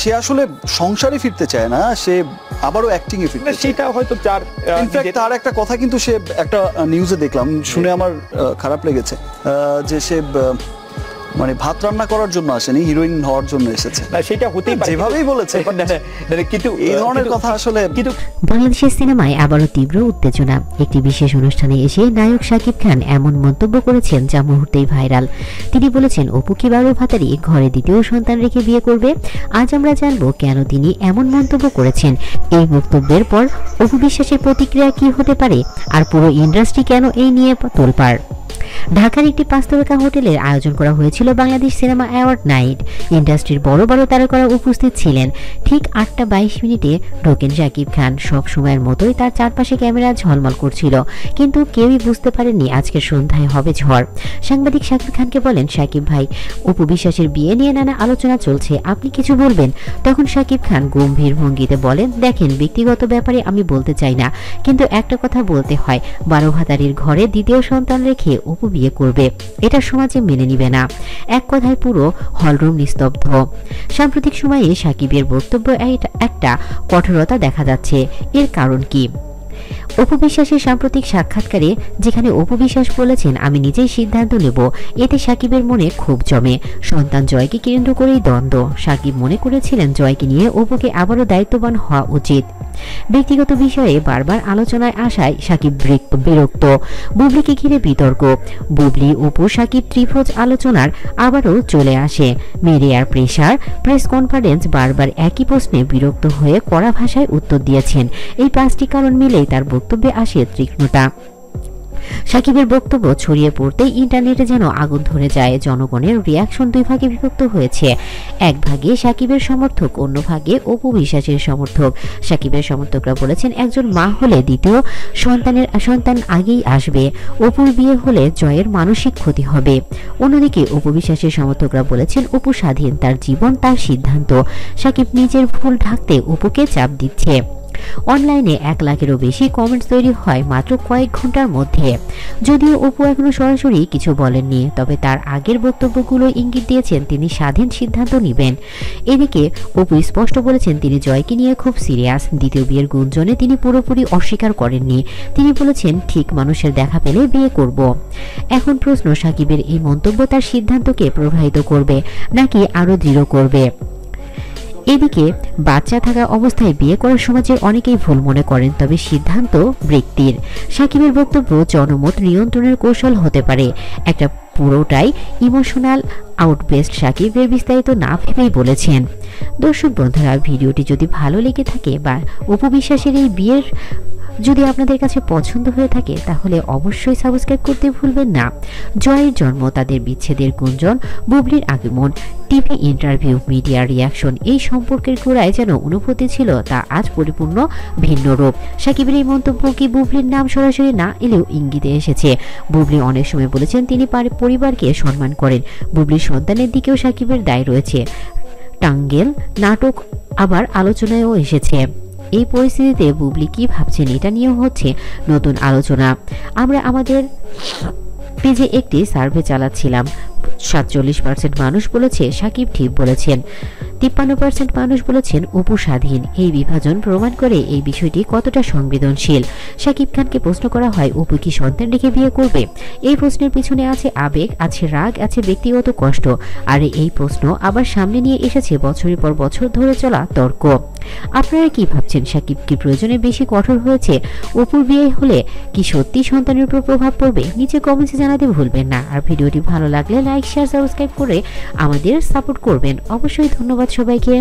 সে আসলে সংসারে ফিরতে চায় না, সে আবারও অ্যাক্টিং এ ফিরতে চায়। সেটা হয়তো তার একটা কথা কিন্তু সে একটা নিউজে দেখলাম, শুনে আমার খারাপ লেগেছে, যে সে মানে ভাত রান্না করার জন্য আসেনি, হিরোইন হওয়ার জন্য এসেছে। সেটা হতেই পারে, যেভাবেই বলেছে, কিন্তু এই ধরনের কথা আসলে। কিন্তু বাংলাদেশের সিনেমায় আবারও তীব্র উত্তেজনা। একটি বিশেষ অনুষ্ঠানে এসে নায়ক শাকিব খান এমন মন্তব্য করেছেন যা মুহূর্তেই ভাইরাল। তিনি বলেছেন, অপু কি বারো ভাতারি ঘরে দ্বিতীয় সন্তান রেখে বিয়ে করবে? আজ আমরা জানবো কেন তিনি এমন মন্তব্য করেছেন। এই বক্তব্যের পর অপু বিশ্বাসের প্রতিক্রিয়া কি হতে পারে, আর পুরো ইন্ডাস্ট্রি কেন এই নিয়ে তোলপাড়। ঢাকার একটি 5 তারকা হোটেলের আয়োজন করা হয়েছিল বাংলাদেশ সিনেমা অ্যাওয়ার্ড নাইট। ইন্ডাস্ট্রির বড় বড় তারকারা উপস্থিত ছিলেন। ঠিক 8:22 ঢোকেন শাকিব খান। সব সময়ের মতোই তার চারপাশে ক্যামেরা ঝলমল করছিল, কিন্তু কেউই বুঝতে পারেননি আজকের সন্ধ্যায় হবে ঝড়। সাংবাদিক শাকিব খানকে বলেন, শাকিব ভাই, অপু বিশ্বাসের বিয়ে নিয়ে নানা আলোচনা চলছে, আপনি কিছু বলবেন? তখন শাকিব খান গম্ভীর ভঙ্গিতে বলেন, দেখেন, ব্যক্তিগত ব্যাপারে আমি বলতে চাই না, কিন্তু একটা কথা বলতে হয়, 12 ভাতারির ঘরে দ্বিতীয় সন্তান রেখে অপু বিয়ে করবে, এটা সমাজে মেনে নিবে না। এক কথায় পুরো হলরুম নিস্তব্ধ। সাম্প্রতিক সময়ে শাকিবের বক্তব্য একটা কঠোরতা দেখা যাচ্ছে। এর কারণ কি? অপু বিশ্বাসের সাম্প্রতিক সাক্ষাৎকারে যেখানে অপু বিশ্বাস বলেছেন, আমি নিজেই সিদ্ধান্ত নেব, এতে শাকিবের মনে ক্ষোভ জমে। সন্তান জয়কে কেন্দ্র করেই দ্বন্দ্ব। শাকিব মনে করেছিলেন জয়কে নিয়ে অপুকে আবারও দায়িত্ববান হওয়া উচিত। ব্যক্তিগত বিষয়ে বারবার আলোচনায় আসায় শাকিব বিরক্ত। বুবলিকে ঘিরে বিতর্ক। বুবলি অপু শাকিব ত্রিভুজ আলোচনার আবারও চলে আসে। মিডিয়ার প্রেসার, প্রেস কনফারেন্স, বারবার একই প্রশ্নে বিরক্ত হয়ে কড়া ভাষায় উত্তর দিয়েছেন। এই 5টি কারণ মিলেই তার বক্তব্যে আসে তীক্ষ্ণতা। শাকিবের বক্তব্য ছড়িয়ে পড়তেই ইন্টারনেটে যেন আগুন ধরে যায়। জনগণের রিয়াকশন 2 ভাগে বিভক্ত হয়েছে। এক ভাগে শাকিবের সমর্থক, অন্য ভাগে অপু বিশ্বাসের সমর্থক। শাকিবের সমর্থকরা বলেছেন, একজন মা হলে দ্বিতীয় সন্তান আগেই আসবে, অপুর বিয়ে হলে জয়ের মানসিক ক্ষতি হবে। অন্যদিকে অপু বিশ্বাসের সমর্থকরা বলেছেন, অপু স্বাধীন, তার জীবন, তার সিদ্ধান্ত। শাকিব নিজের ভুল ঢাকতে অপুকে চাপ দিচ্ছে। অনলাইনে 1 লাখেরও বেশি কমেন্টস তৈরি হয় মাত্র কয়েক ঘন্টার মধ্যে। যদিও অপু এখনো সরাসরি কিছু বলেননি, তবে তার আগের বক্তব্যগুলো ইঙ্গিত দিয়েছেন তিনি স্বাধীন সিদ্ধান্ত নেবেন। এদিকে অপু স্পষ্ট বলেছেন তিনি জয়কে নিয়ে খুব সিরিয়াস। দ্বিতীয় বিয়ের গুঞ্জনে তিনি পুরোপুরি অস্বীকার করেননি। তিনি বলেছেন, ঠিক মানুষের দেখা পেলে বিয়ে করব। এখন প্রশ্ন, শাকিবের এই মন্তব্য তার সিদ্ধান্তকে প্রভাবিত করবে নাকি আরো দৃঢ় করবে? এদিকে বাচ্চা থাকা অবস্থায় বিয়ে করার সমাজের অনেকেই ভুল মনে করেন, তবে সিদ্ধান্ত ব্যক্তির। শাকিবের বক্তব্য জনমত নিয়ন্ত্রণের কৌশল হতে পারে। একটা পুরোটাই ইমোশনাল আউটবেস্ট। শাকিবের বিস্তারিত না ভেবেই বলেছেন। দর্শক বন্ধুরা, ভিডিওটি যদি ভালো লেগে থাকে বা অপু বিশ্বাসের এই বিয়ের যদি আপনাদের কাছে পছন্দ হয়ে থাকে, তাহলে অবশ্যই সাবস্ক্রাইব করতে ভুলবেন না। জয়ের জন্ম, তাদের বিচ্ছেদের গুঞ্জন, বুবলির আগমন, টিভি ইন্টারভিউ, মিডিয়া রিয়াকশন, এই সম্পর্কের গোড়ায় যেন অনুভূতি ছিল, তা আজ পরিপূর্ণ ভিন্ন রূপ। শাকিবের এই মন্তব্য কি বুবলির নাম সরাসরি না এলেও ইঙ্গিতে এসেছে। বুবলি অনেক সময় বলেছেন তিনি পরিবারকে সম্মান করেন। বুবলির সন্তানের দিকেও শাকিবের দায় রয়েছে। টাঙ্গেল নাটক আবার আলোচনায়ও এসেছে। এই পরিস্থিতিতে বুবলি কি ভাবছেন, এটা নিয়েও হচ্ছে নতুন আলোচনা। আমরা আমাদের পেজে একটি সার্ভে চালাচ্ছিলাম। 47% মানুষ বলেছে শাকিব ঠিক বলেছেন, 53% মানুষ বলেছেন অপু স্বাধীন। এই বিভাজন প্রমাণ করে এই বিষয়টি কতটা সংবেদনশীল। শাকিব খানকে প্রশ্ন করা হয়, অপু কি সন্তান রেখে বিয়ে করবে? এই প্রশ্নের পিছনে আছে আবেগ, আছে রাগ, আছে ব্যক্তিগত কষ্ট। আর এই প্রশ্ন আবার সামনে নিয়ে এসেছে বছরের পর বছর ধরে চলা তর্ক। আপনারা কি ভাবছেন, শাকিব কি প্রয়োজনে বেশি কঠোর হয়েছে? অপুর বিয়ে হলে কি সত্যি সন্তানের উপর প্রভাব পড়বে? নিচে কমেন্টে জানাতে ভুলবেন না। আর ভিডিওটি ভালো লাগলে লাইক, শেয়ার, সাবস্ক্রাইব করে আমাদের সাপোর্ট করবেন। অবশ্যই ধন্যবাদ সবাইকে।